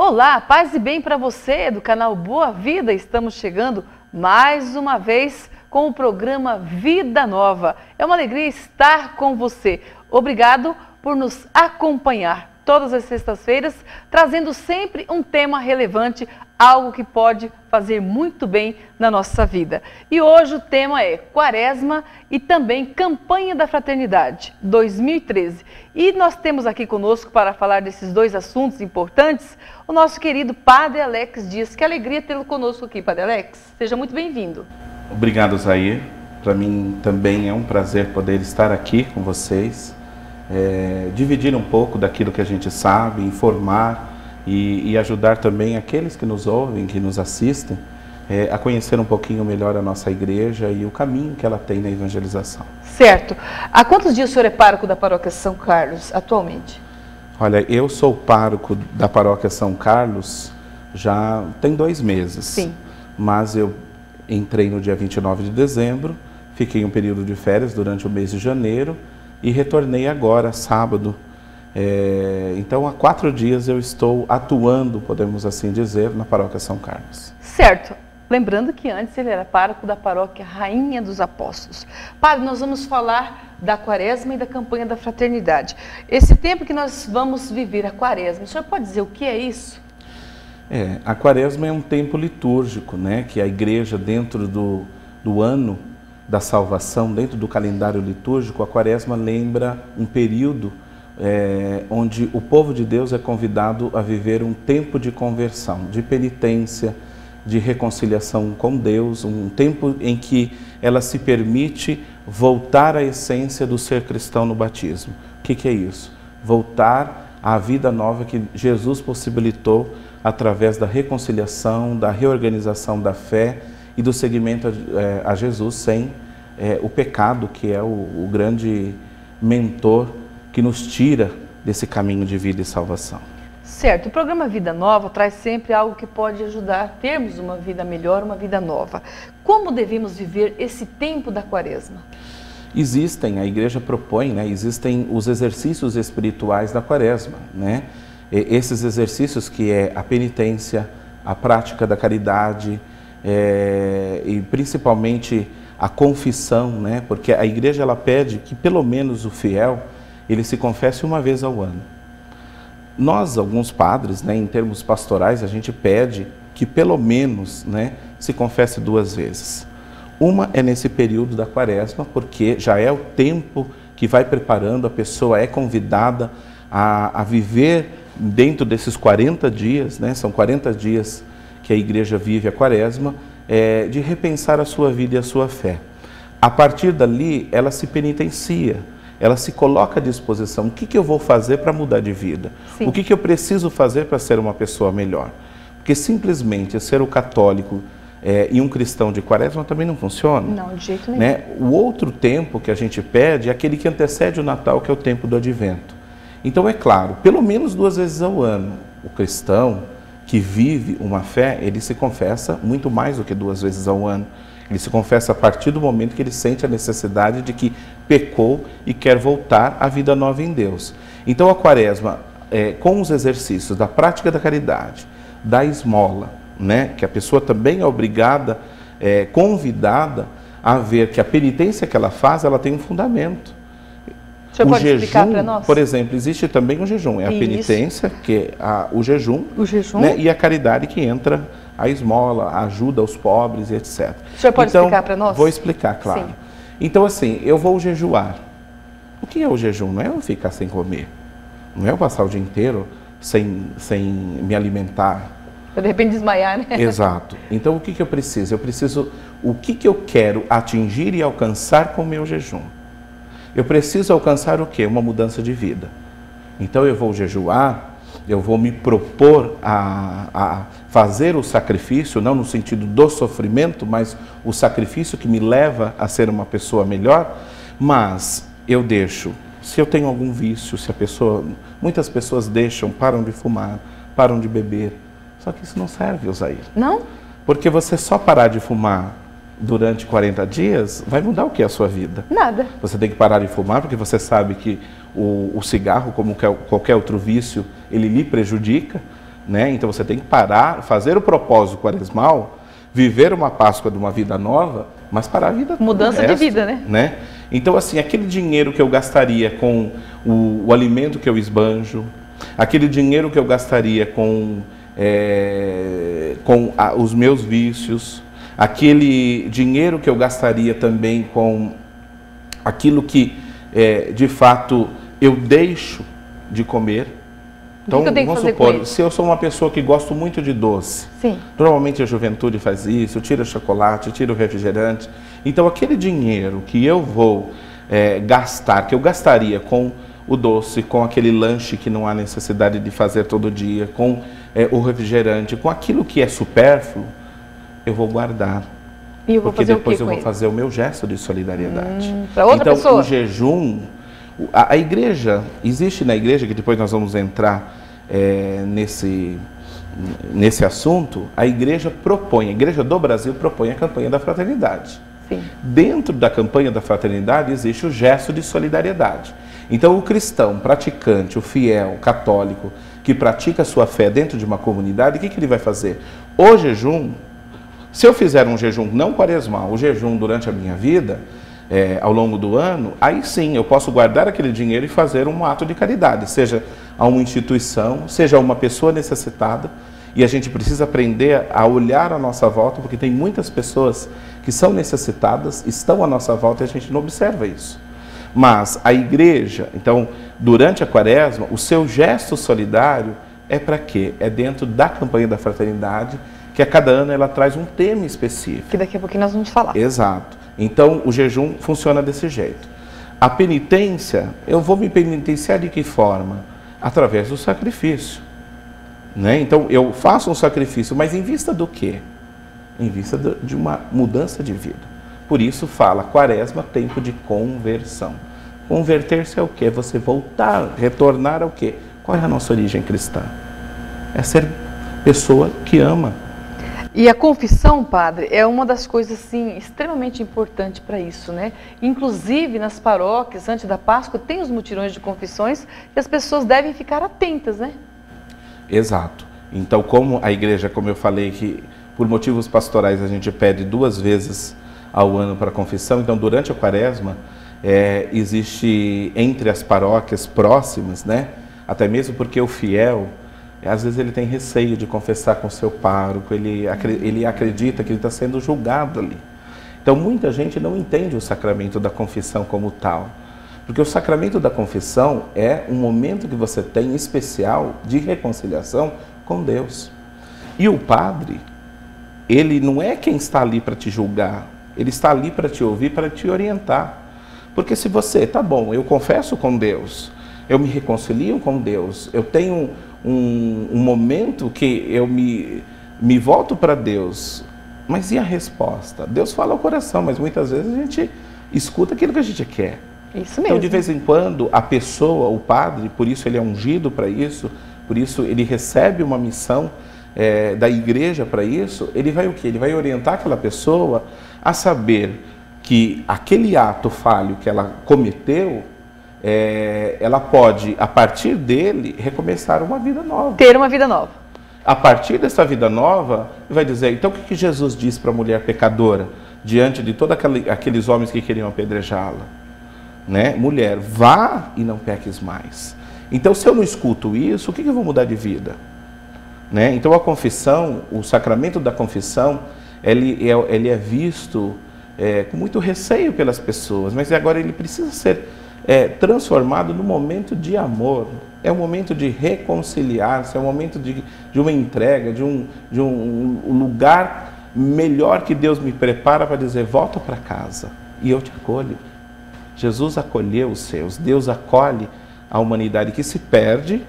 Olá, paz e bem para você do canal Boa Vida. Estamos chegando mais uma vez com o programa Vida Nova. É uma alegria estar com você. Obrigado por nos acompanhar todas as sextas-feiras, trazendo sempre um tema relevante, algo que pode fazer muito bem na nossa vida. E hoje o tema é Quaresma e também Campanha da Fraternidade 2013. E nós temos aqui conosco para falar desses dois assuntos importantes o nosso querido Padre Alex Dias. Que alegria tê-lo conosco aqui, Padre Alex. Seja muito bem-vindo. Obrigado, Zair. Para mim também é um prazer poder estar aqui com vocês, dividir um pouco daquilo que a gente sabe, informar e ajudar também aqueles que nos ouvem, que nos assistem, a conhecer um pouquinho melhor a nossa igreja e o caminho que ela tem na evangelização. Certo. Há quantos dias o senhor é pároco da paróquia São Carlos atualmente? Olha, eu sou pároco da paróquia São Carlos já tem 2 meses. Sim. Mas eu entrei no dia 29 de dezembro, fiquei um período de férias durante o mês de janeiro e retornei agora, sábado. Então, há 4 dias eu estou atuando, podemos assim dizer, na paróquia São Carlos. Certo. Lembrando que antes ele era pároco da paróquia Rainha dos Apóstolos. Padre, nós vamos falar da Quaresma e da Campanha da Fraternidade. Esse tempo que nós vamos viver, a Quaresma, o senhor pode dizer o que é isso? A Quaresma é um tempo litúrgico, né? Que a igreja, dentro do ano da salvação, dentro do calendário litúrgico, a Quaresma lembra um período onde o povo de Deus é convidado a viver um tempo de conversão, de penitência, de reconciliação com Deus, um tempo em que ela se permite voltar à essência do ser cristão no batismo. O que é isso? Voltar à vida nova que Jesus possibilitou através da reconciliação, da reorganização da fé e do seguimento a Jesus sem o pecado, que é o grande mentor que nos tira desse caminho de vida e salvação. Certo, o programa Vida Nova traz sempre algo que pode ajudar a termos uma vida melhor, uma vida nova. Como devemos viver esse tempo da Quaresma? A igreja propõe, existem os exercícios espirituais da Quaresma, né? Esses exercícios que é a penitência, a prática da caridade e principalmente a confissão, né? Porque a igreja ela pede que pelo menos o fiel ele se confesse uma vez ao ano. Nós, alguns padres, em termos pastorais, a gente pede que pelo menos se confesse 2 vezes. Uma é nesse período da Quaresma, porque já é o tempo que vai preparando, a pessoa é convidada a viver dentro desses 40 dias, são 40 dias que a igreja vive a Quaresma, de repensar a sua vida e a sua fé. A partir dali, ela se penitencia. Ela se coloca à disposição. O que eu vou fazer para mudar de vida? Sim. O que eu preciso fazer para ser uma pessoa melhor? Porque simplesmente ser um católico e um cristão de Quaresma também não funciona. Não, de jeito nenhum. O outro tempo que a gente pede é aquele que antecede o Natal, que é o tempo do Advento. Então, é claro, pelo menos 2 vezes ao ano, o cristão que vive uma fé, ele se confessa muito mais do que 2 vezes ao ano. Ele se confessa a partir do momento que ele sente a necessidade de que pecou e quer voltar à vida nova em Deus. Então a Quaresma, com os exercícios da prática da caridade, da esmola, que a pessoa também é obrigada, convidada a ver que a penitência que ela faz, ela tem um fundamento. O senhor pode explicar para nós? Por exemplo, existe também um jejum. A penitência, que é o jejum, e a caridade que entra a esmola, a ajuda aos pobres e etc. O senhor pode explicar para nós? Vou explicar, claro. Sim. Então, assim, eu vou jejuar. O que é o jejum? Não é eu ficar sem comer. Não é eu passar o dia inteiro sem me alimentar. De repente desmaiar, né? Exato. Então, o que eu preciso? O que eu quero atingir e alcançar com o meu jejum? Eu preciso alcançar o quê? Uma mudança de vida. Então, eu vou jejuar, eu vou me propor a fazer o sacrifício, não no sentido do sofrimento, mas o sacrifício que me leva a ser uma pessoa melhor, mas eu deixo, se eu tenho algum vício, muitas pessoas param de fumar, param de beber, só que isso não serve, Osair. Não? Porque você só parar de fumar durante 40 dias, vai mudar o que é a sua vida? Nada. Você tem que parar de fumar, porque você sabe que o cigarro, como qualquer outro vício, ele lhe prejudica, né? Então você tem que parar, fazer o propósito quaresmal, viver uma Páscoa de uma vida nova, mas parar a vida. Mudança de vida, né? Então, assim, aquele dinheiro que eu gastaria com o alimento que eu esbanjo, aquele dinheiro que eu gastaria com os meus vícios, aquele dinheiro que eu gastaria também com aquilo que, de fato, eu deixo de comer. Então, vamos supor, se eu sou uma pessoa que gosto muito de doce, sim, normalmente a juventude faz isso, tira chocolate, tira o refrigerante. Então, aquele dinheiro que eu vou gastar, que eu gastaria com o doce, com aquele lanche que não há necessidade de fazer todo dia, com o refrigerante, com aquilo que é supérfluo, eu vou guardar. E eu vou porque fazer depois o quê eu vou com fazer o meu gesto de solidariedade. Para outra então, pessoa. O jejum, a igreja, existe na igreja, que depois nós vamos entrar nesse assunto, a igreja do Brasil propõe a campanha da fraternidade. Sim. Dentro da campanha da fraternidade existe o gesto de solidariedade. Então o cristão, praticante, o fiel, católico, que pratica a sua fé dentro de uma comunidade, o que ele vai fazer? O jejum, se eu fizer um jejum não quaresmal, o jejum durante a minha vida, ao longo do ano, aí sim eu posso guardar aquele dinheiro e fazer um ato de caridade, seja a uma instituição, seja a uma pessoa necessitada. E a gente precisa aprender a olhar à nossa volta, porque tem muitas pessoas que são necessitadas, estão à nossa volta e a gente não observa isso. Mas a igreja, então, durante a quaresma, o seu gesto solidário é para quê? É dentro da campanha da fraternidade, que a cada ano ela traz um tema específico. Que daqui a pouquinho nós vamos falar. Exato. Então, o jejum funciona desse jeito. A penitência, eu vou me penitenciar de que forma? Através do sacrifício. Né? Então, eu faço um sacrifício, mas em vista do quê? Em vista de uma mudança de vida. Por isso fala, quaresma, tempo de conversão. Converter-se é o quê? Você voltar, retornar ao quê? Qual é a nossa origem cristã? É ser pessoa que ama. E a confissão, padre, é uma das coisas assim, extremamente importantes para isso, né? Inclusive nas paróquias, antes da Páscoa, tem os mutirões de confissões e as pessoas devem ficar atentas, né? Exato. Então, como a igreja, como eu falei, que por motivos pastorais a gente pede 2 vezes ao ano para a confissão, então durante a quaresma existe entre as paróquias próximas, né? Até mesmo porque o fiel, às vezes ele tem receio de confessar com o seu pároco, ele acredita que ele está sendo julgado ali. Então muita gente não entende o sacramento da confissão como tal. Porque o sacramento da confissão é um momento que você tem especial de reconciliação com Deus. E o padre, ele não é quem está ali para te julgar, ele está ali para te ouvir, para te orientar. Porque se você, tá bom, eu confesso com Deus, eu me reconcilio com Deus, eu tenho um momento que eu me volto para Deus, mas e a resposta? Deus fala ao coração, mas muitas vezes a gente escuta aquilo que a gente quer. Isso mesmo. Então, de vez em quando, a pessoa, o padre, por isso ele é ungido para isso, por isso ele recebe uma missão da igreja para isso, ele vai o quê? Ele vai orientar aquela pessoa a saber que aquele ato falho que ela cometeu, ela pode, a partir dele, recomeçar uma vida nova. Ter uma vida nova. A partir dessa vida nova, ele vai dizer, então o que Jesus disse para a mulher pecadora, diante de todos aqueles homens que queriam apedrejá-la? Né? Mulher, vá e não peques mais. Então, se eu não escuto isso, o que eu vou mudar de vida? Né? Então, a confissão, o sacramento da confissão, ele é visto com muito receio pelas pessoas, mas agora ele precisa ser transformado no momento de amor. É um momento de reconciliar-se, é um momento de uma entrega, de um lugar melhor que Deus me prepara para dizer, volta para casa e eu te acolho. Jesus acolheu os seus, Deus acolhe a humanidade que se perde,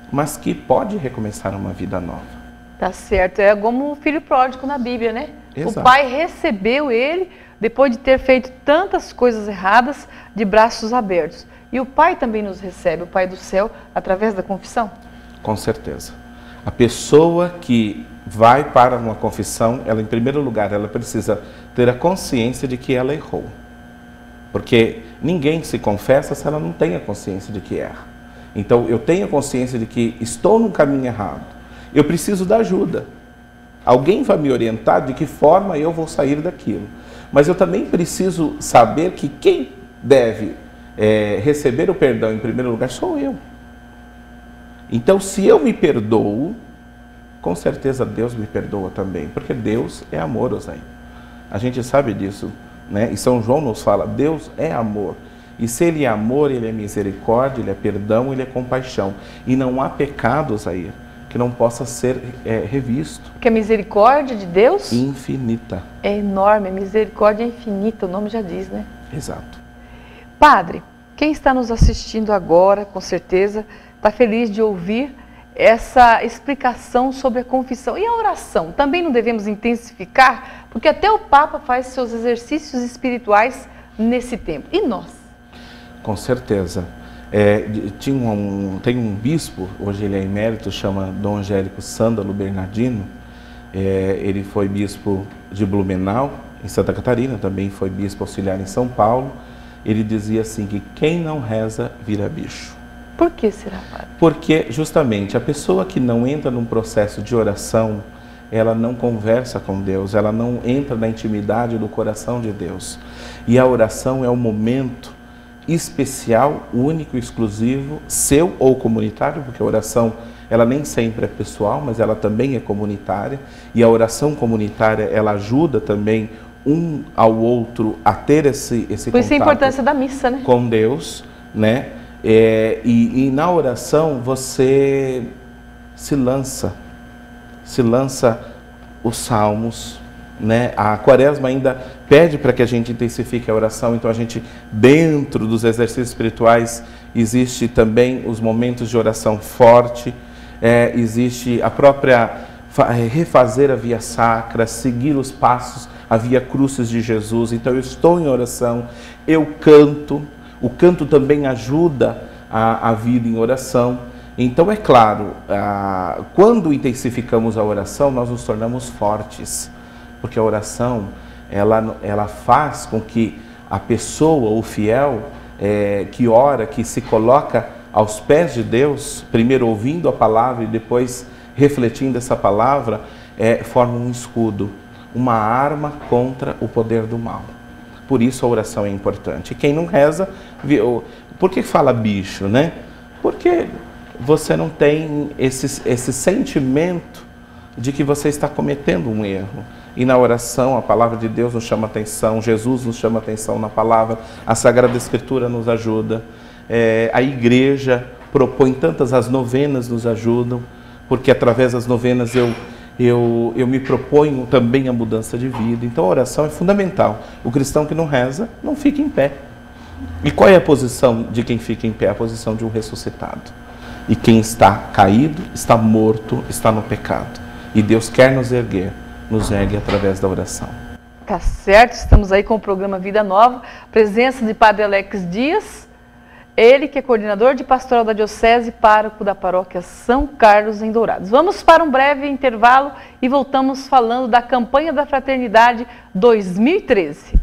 mas que pode recomeçar uma vida nova. Tá certo, é como o filho pródigo na Bíblia, né? Exato. O pai recebeu ele, depois de ter feito tantas coisas erradas, de braços abertos. E o pai também nos recebe, o Pai do céu, através da confissão? Com certeza. A pessoa que vai para uma confissão, ela em primeiro lugar, ela precisa ter a consciência de que ela errou. Porque ninguém se confessa se ela não tem a consciência de que erra. Então, eu tenho a consciência de que estou num caminho errado. eu preciso da ajuda. Alguém vai me orientar de que forma eu vou sair daquilo. Mas eu também preciso saber que quem deve receber o perdão em primeiro lugar sou eu. Então, se eu me perdoo, com certeza Deus me perdoa também, porque Deus é amor, Osaí. A gente sabe disso, né? E São João nos fala, Deus é amor. E se Ele é amor, Ele é misericórdia, Ele é perdão, Ele é compaixão. E não há pecado, Osaí, que não possa ser revisto. Porque a misericórdia de Deus infinita. É enorme, a misericórdia é infinita, o nome já diz, né? Exato. Padre, quem está nos assistindo agora, com certeza, está feliz de ouvir essa explicação sobre a confissão. E a oração? Também não devemos intensificar? Porque até o Papa faz seus exercícios espirituais nesse tempo. E nós? Com certeza. Tem um bispo, hoje ele é emérito, chama Dom Angélico Sândalo Bernardino. Ele foi bispo de Blumenau, em Santa Catarina, também foi bispo auxiliar em São Paulo. Ele dizia assim que quem não reza vira bicho. Por que será, padre? Porque justamente a pessoa que não entra num processo de oração, ela não conversa com Deus, ela não entra na intimidade do coração de Deus. E a oração é um momento especial, único, exclusivo, seu ou comunitário, porque a oração ela nem sempre é pessoal, mas ela também é comunitária. E a oração comunitária, ela ajuda também um ao outro a ter esse contato. Por isso a importância da missa, né? Com Deus, né? E na oração você se lança os salmos, né? A Quaresma ainda pede para que a gente intensifique a oração, então a gente, dentro dos exercícios espirituais, existe também os momentos de oração forte, existe a própria refazer a via sacra, seguir os passos, a via crucis de Jesus. Então eu estou em oração, eu canto. O canto também ajuda a vida em oração. Então, é claro, quando intensificamos a oração, nós nos tornamos fortes. Porque a oração, ela faz com que a pessoa, o fiel, que ora, que se coloca aos pés de Deus, primeiro ouvindo a palavra e depois refletindo essa palavra, forma um escudo, uma arma contra o poder do mal. Por isso a oração é importante. Quem não reza, por que fala bicho, né? Porque você não tem esse sentimento de que você está cometendo um erro. E na oração, a palavra de Deus nos chama atenção, Jesus nos chama atenção na palavra, a Sagrada Escritura nos ajuda, a igreja propõe tantas, as novenas nos ajudam, porque através das novenas eu me proponho também a mudança de vida. Então a oração é fundamental. O cristão que não reza, não fica em pé. E qual é a posição de quem fica em pé? A posição de um ressuscitado. E quem está caído, está morto, está no pecado. E Deus quer nos erguer, nos ergue através da oração. Tá certo, estamos aí com o programa Vida Nova, presença de Padre Alex Dias, ele que é coordenador de pastoral da Diocese e pároco da paróquia São Carlos em Dourados. Vamos para um breve intervalo e voltamos falando da campanha da Fraternidade 2013.